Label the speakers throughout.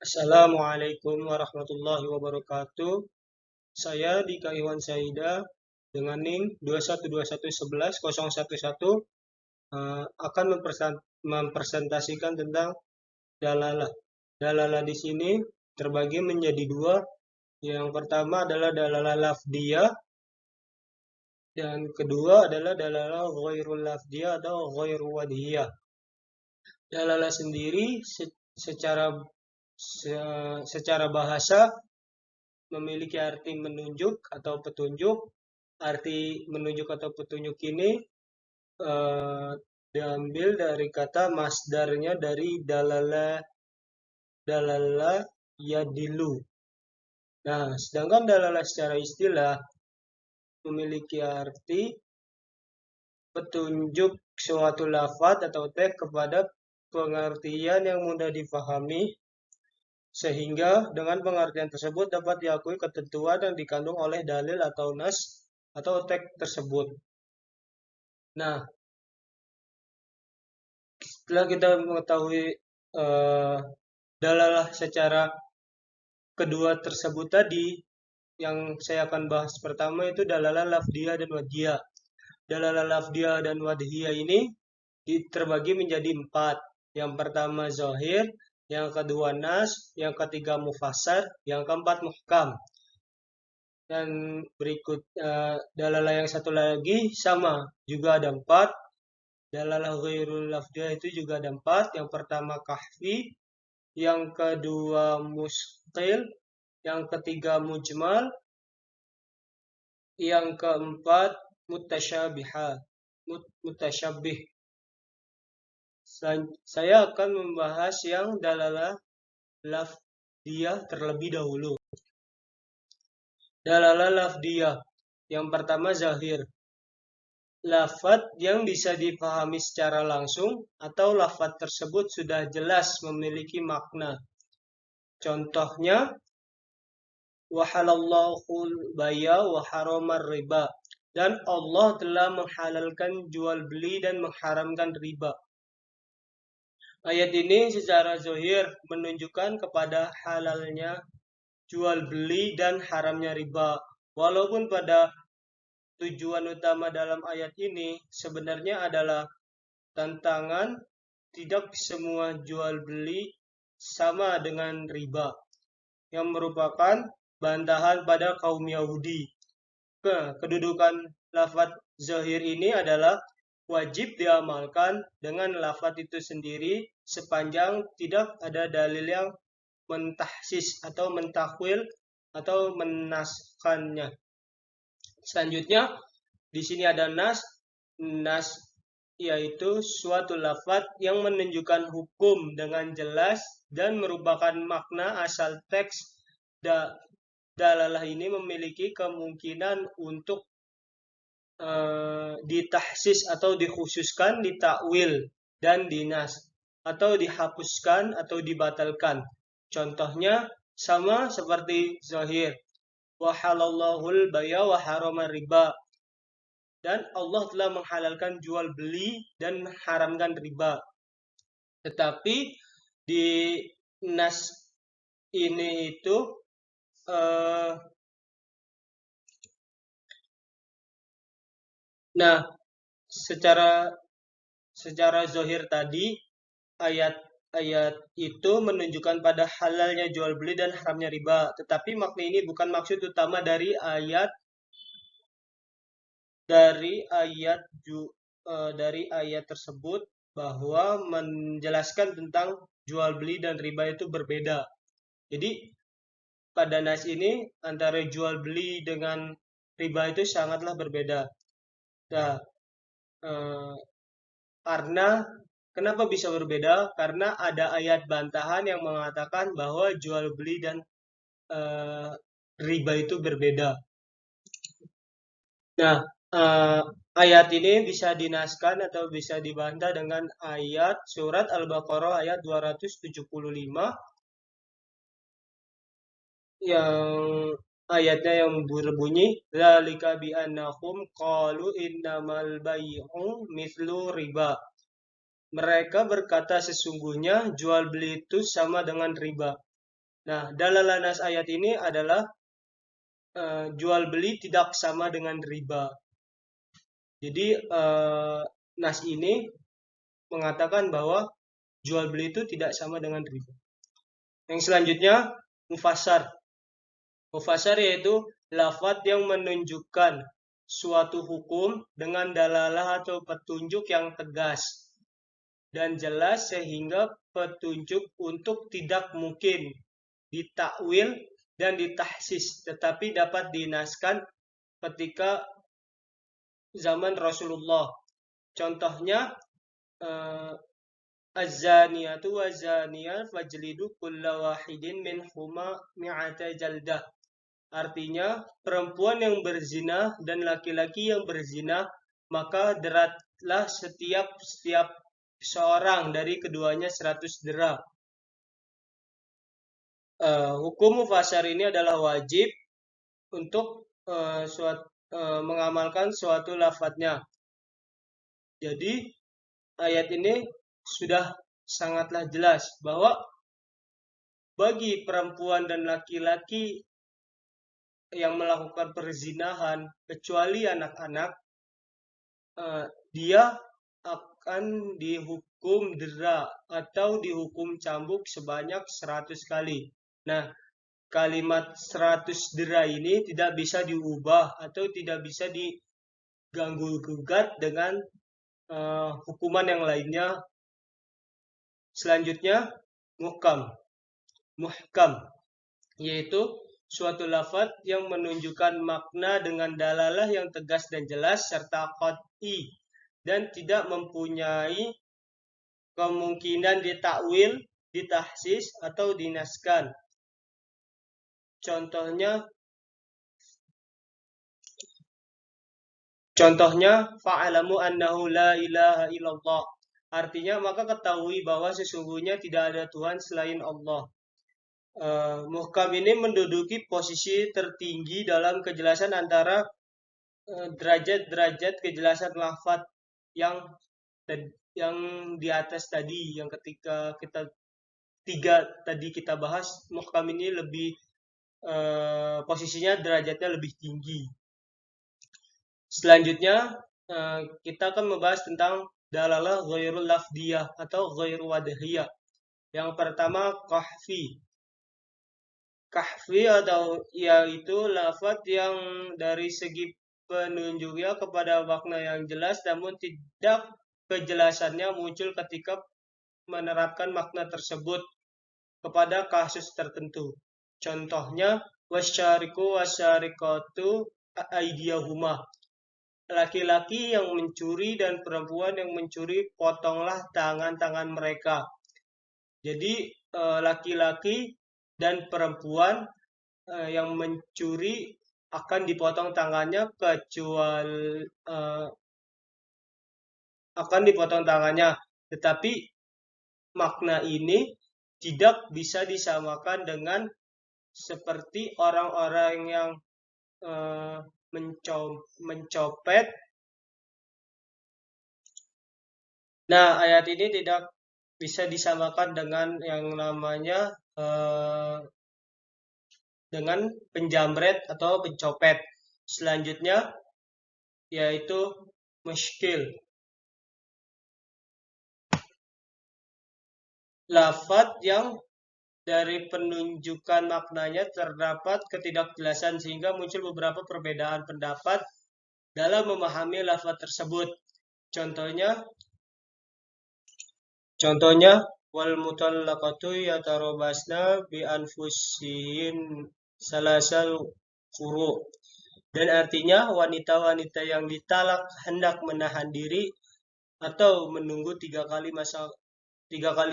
Speaker 1: Assalamualaikum warahmatullahi wabarakatuh. Saya Dika Iwan Saida dengan NIM 212111011 akan mempresentasikan tentang dalalah. Dalalah di sini terbagi menjadi dua. Yang pertama adalah dalalah lafdiyah dan kedua adalah dalalah ghairul lafdiyah atau ghairu wadhiyah. Dalalah sendiri secara bahasa memiliki arti menunjuk atau petunjuk. Arti menunjuk atau petunjuk ini diambil dari kata masdarnya dari dalala yadilu. Nah, sedangkan dalalah secara istilah memiliki arti petunjuk suatu lafaz atau teks kepada pengertian yang mudah difahami, sehingga dengan pengertian tersebut dapat diakui ketentuan yang dikandung oleh dalil atau nas atau teks tersebut. Nah, setelah kita mengetahui dalalah secara kedua tersebut tadi, yang saya akan bahas pertama itu dalalah lafdiyah dan wadhiyah. Dalalah lafdiyah dan wadhiyah ini terbagi menjadi 4. Yang pertama zahir, yang kedua nas, yang ketiga mufassar, yang keempat muhkam. Dan berikut dalalah yang satu lagi sama, juga ada 4. Dalalah ghairul lafdiyah itu juga ada 4. Yang pertama kahfi, yang kedua muskil, yang ketiga mujmal, yang keempat mutasyabih. Saya akan membahas yang dalalah lafdiyah terlebih dahulu. Dalalah lafdiyah. Yang pertama zahir. Lafaz yang bisa dipahami secara langsung atau lafaz tersebut sudah jelas memiliki makna. Contohnya, wahalallahul baya wa haramar riba. Dan Allah telah menghalalkan jual beli dan mengharamkan riba. Ayat ini secara zahir menunjukkan kepada halalnya jual beli dan haramnya riba. Walaupun pada tujuan utama dalam ayat ini sebenarnya adalah tantangan tidak semua jual beli sama dengan riba, yang merupakan bantahan pada kaum Yahudi. Kedudukan lafaz zahir ini adalah wajib diamalkan dengan lafaz itu sendiri sepanjang tidak ada dalil yang mentahsis atau mentakwil atau menaskannya. Selanjutnya di sini ada nas. Nas yaitu suatu lafaz yang menunjukkan hukum dengan jelas dan merupakan makna asal teks. Dalalah ini memiliki kemungkinan untuk ditahsis atau dikhususkan, ditakwil dan dinas, atau dihapuskan atau dibatalkan. Contohnya sama seperti zahir. Wahalallahul baya wa haramar riba. Dan Allah telah menghalalkan jual beli dan mengharamkan riba. Tetapi di nas ini itu nah, secara zahir tadi ayat itu menunjukkan pada halalnya jual beli dan haramnya riba. Tetapi makna ini bukan maksud utama dari ayat tersebut, bahwa menjelaskan tentang jual beli dan riba itu berbeda. Jadi pada nas ini antara jual beli dengan riba itu sangatlah berbeda. Nah, karena kenapa bisa berbeda? Karena ada ayat bantahan yang mengatakan bahwa jual beli dan riba itu berbeda. Nah, ayat ini bisa dinaskan atau bisa dibantah dengan ayat surat Al-Baqarah ayat 275 yang ayatnya yang berbunyi dzalika bi annahum qalu innamal bai'u mithlu riba. Mereka berkata sesungguhnya jual beli itu sama dengan riba. Nah, dalalah nas ayat ini adalah jual beli tidak sama dengan riba. Jadi nas ini mengatakan bahwa jual beli itu tidak sama dengan riba. Yang selanjutnya mufassar. Mufassar yaitu lafaz yang menunjukkan suatu hukum dengan dalalah atau petunjuk yang tegas dan jelas sehingga petunjuk untuk tidak mungkin ditakwil dan ditahsis, tetapi dapat dinaskan ketika zaman Rasulullah. Contohnya az-zaniyatu waz-zaniyah fajlidu kulla wahidin minhuma mi'ata jaldah. Artinya, perempuan yang berzina dan laki-laki yang berzina, maka deratlah setiap seorang dari keduanya 100 dera. Hukum mufassar ini adalah wajib untuk mengamalkan suatu lafadznya. Jadi, ayat ini sudah sangatlah jelas bahwa bagi perempuan dan laki-laki yang melakukan perzinahan, kecuali anak-anak, dia akan dihukum dera atau dihukum cambuk sebanyak 100 kali. Nah, kalimat 100 dera ini tidak bisa diubah atau tidak bisa diganggu-gugat dengan hukuman yang lainnya. Selanjutnya, muhkam, yaitu suatu lafaz yang menunjukkan makna dengan dalalah yang tegas dan jelas serta qat'i dan tidak mempunyai kemungkinan ditakwil, ditahsis atau dinaskan. Contohnya fa'alamu annahu la ilaha illallah. Artinya maka ketahui bahwa sesungguhnya tidak ada Tuhan selain Allah. Muhkam ini menduduki posisi tertinggi dalam kejelasan antara derajat-derajat kejelasan lafaz yang di atas tadi, yang ketika kita tadi kita bahas, muhkam ini lebih posisinya derajatnya lebih tinggi. Selanjutnya kita akan membahas tentang dalalah ghairul lafdiyah atau ghairu wadhiyah. Yang pertama kahfi atau yaitu lafaz yang dari segi penunjuknya kepada makna yang jelas namun tidak kejelasannya muncul ketika menerapkan makna tersebut kepada kasus tertentu. Contohnya wasyariku wasyarikatu aidiyahuma. Laki-laki yang mencuri dan perempuan yang mencuri, potonglah tangan-tangan mereka. Jadi laki-laki dan perempuan yang mencuri akan dipotong tangannya tetapi makna ini tidak bisa disamakan dengan seperti orang-orang yang mencopet. Nah, ayat ini tidak bisa disamakan dengan yang namanya dengan penjamret atau pencopet. Selanjutnya yaitu muskil. Lafaz yang dari penunjukan maknanya terdapat ketidakjelasan sehingga muncul beberapa perbedaan pendapat dalam memahami lafaz tersebut. Contohnya wal mutallaqatu yatarabasna bi anfusihin salasal quru. Dan artinya wanita-wanita yang ditalak hendak menahan diri atau menunggu 3 kali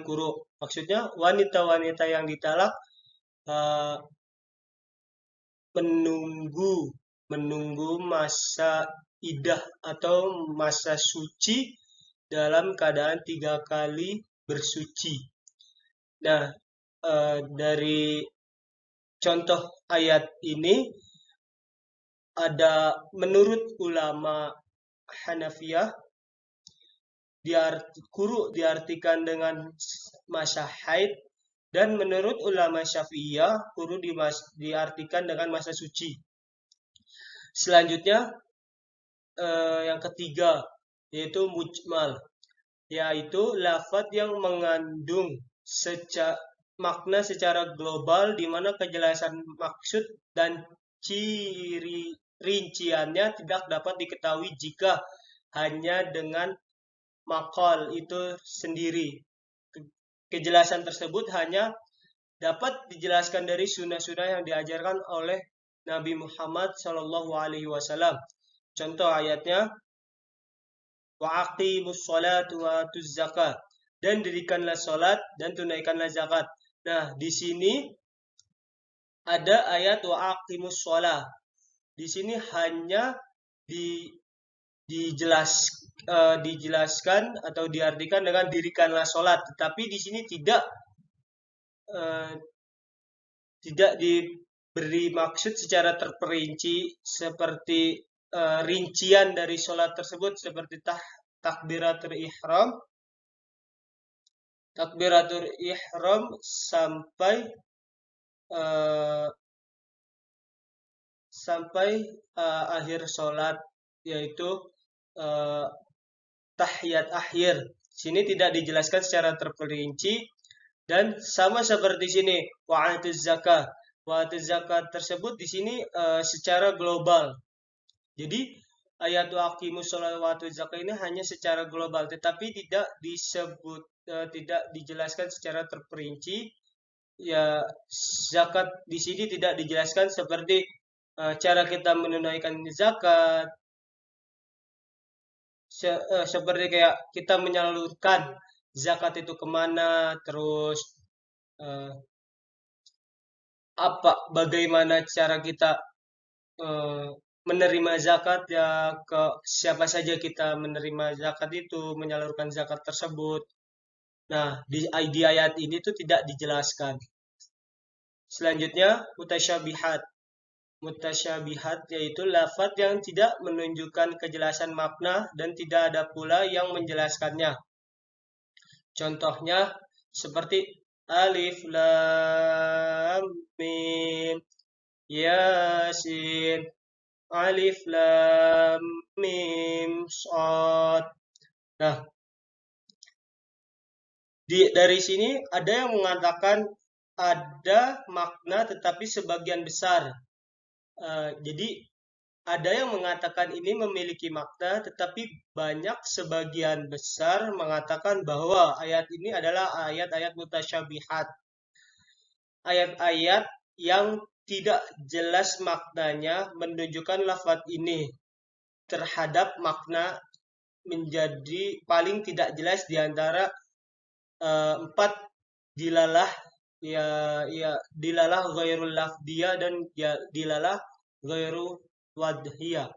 Speaker 1: quru. Maksudnya wanita-wanita yang ditalak menunggu masa idah atau masa suci dalam keadaan 3 kali bersuci. Nah, dari contoh ayat ini ada menurut ulama Hanafiyah quru diartikan dengan masa haid Dan menurut ulama Syafi'iyah, quru diartikan dengan masa suci. Selanjutnya, yang ketiga, yaitu mujmal, yaitu lafaz yang mengandung makna secara global di mana kejelasan maksud dan ciri rinciannya tidak dapat diketahui jika hanya dengan maqal itu sendiri. Kejelasan tersebut hanya dapat dijelaskan dari sunnah-sunnah yang diajarkan oleh Nabi Muhammad SAW. Contoh ayatnya, wa aqimus shalat wa atuz zakat, dan dirikanlah salat dan tunaikanlah zakat. Nah, di sini ada ayat wa aqimus shalah. Di sini hanya dijelaskan atau diartikan dengan dirikanlah salat, tetapi di sini tidak diberi maksud secara terperinci seperti rincian dari sholat tersebut seperti takbiratul ihram sampai akhir sholat, yaitu tahiyat akhir. Sini tidak dijelaskan secara terperinci. Dan sama seperti sini, wa'atuz zakat. Wa'atuz zakat tersebut di sini secara global. Jadi ayat aqimus shalah wa'atuz zakat ini hanya secara global, tetapi tidak dijelaskan secara terperinci. Ya, zakat di sini tidak dijelaskan seperti cara kita menunaikan zakat, seperti kayak kita menyalurkan zakat itu kemana, terus bagaimana cara kita menerima zakat, ya ke siapa saja kita menerima zakat itu, menyalurkan zakat tersebut. Nah, di ayat ini tuh tidak dijelaskan. Selanjutnya, mutasyabihat. Mutasyabihat yaitu lafaz yang tidak menunjukkan kejelasan makna dan tidak ada pula yang menjelaskannya. Contohnya seperti alif lam mim yasin, alif lam mim shad. Nah, dari sini ada yang mengatakan ada makna tetapi sebagian besar. Jadi ada yang mengatakan ini memiliki makna, tetapi banyak sebagian besar mengatakan bahwa ayat ini adalah ayat-ayat mutasyabihat. Ayat-ayat yang tidak jelas maknanya menunjukkan lafaz ini terhadap makna menjadi paling tidak jelas di antara 4 dilalah, dilalah ghairul lafdiyah dan dilalah ghairu wadhiyah.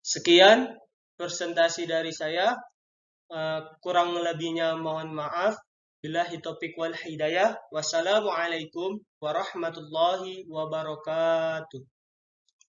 Speaker 1: Sekian presentasi dari saya. Kurang lebihnya mohon maaf. Billahi taufiq wal hidayah. Wassalamualaikum warahmatullahi wabarakatuh.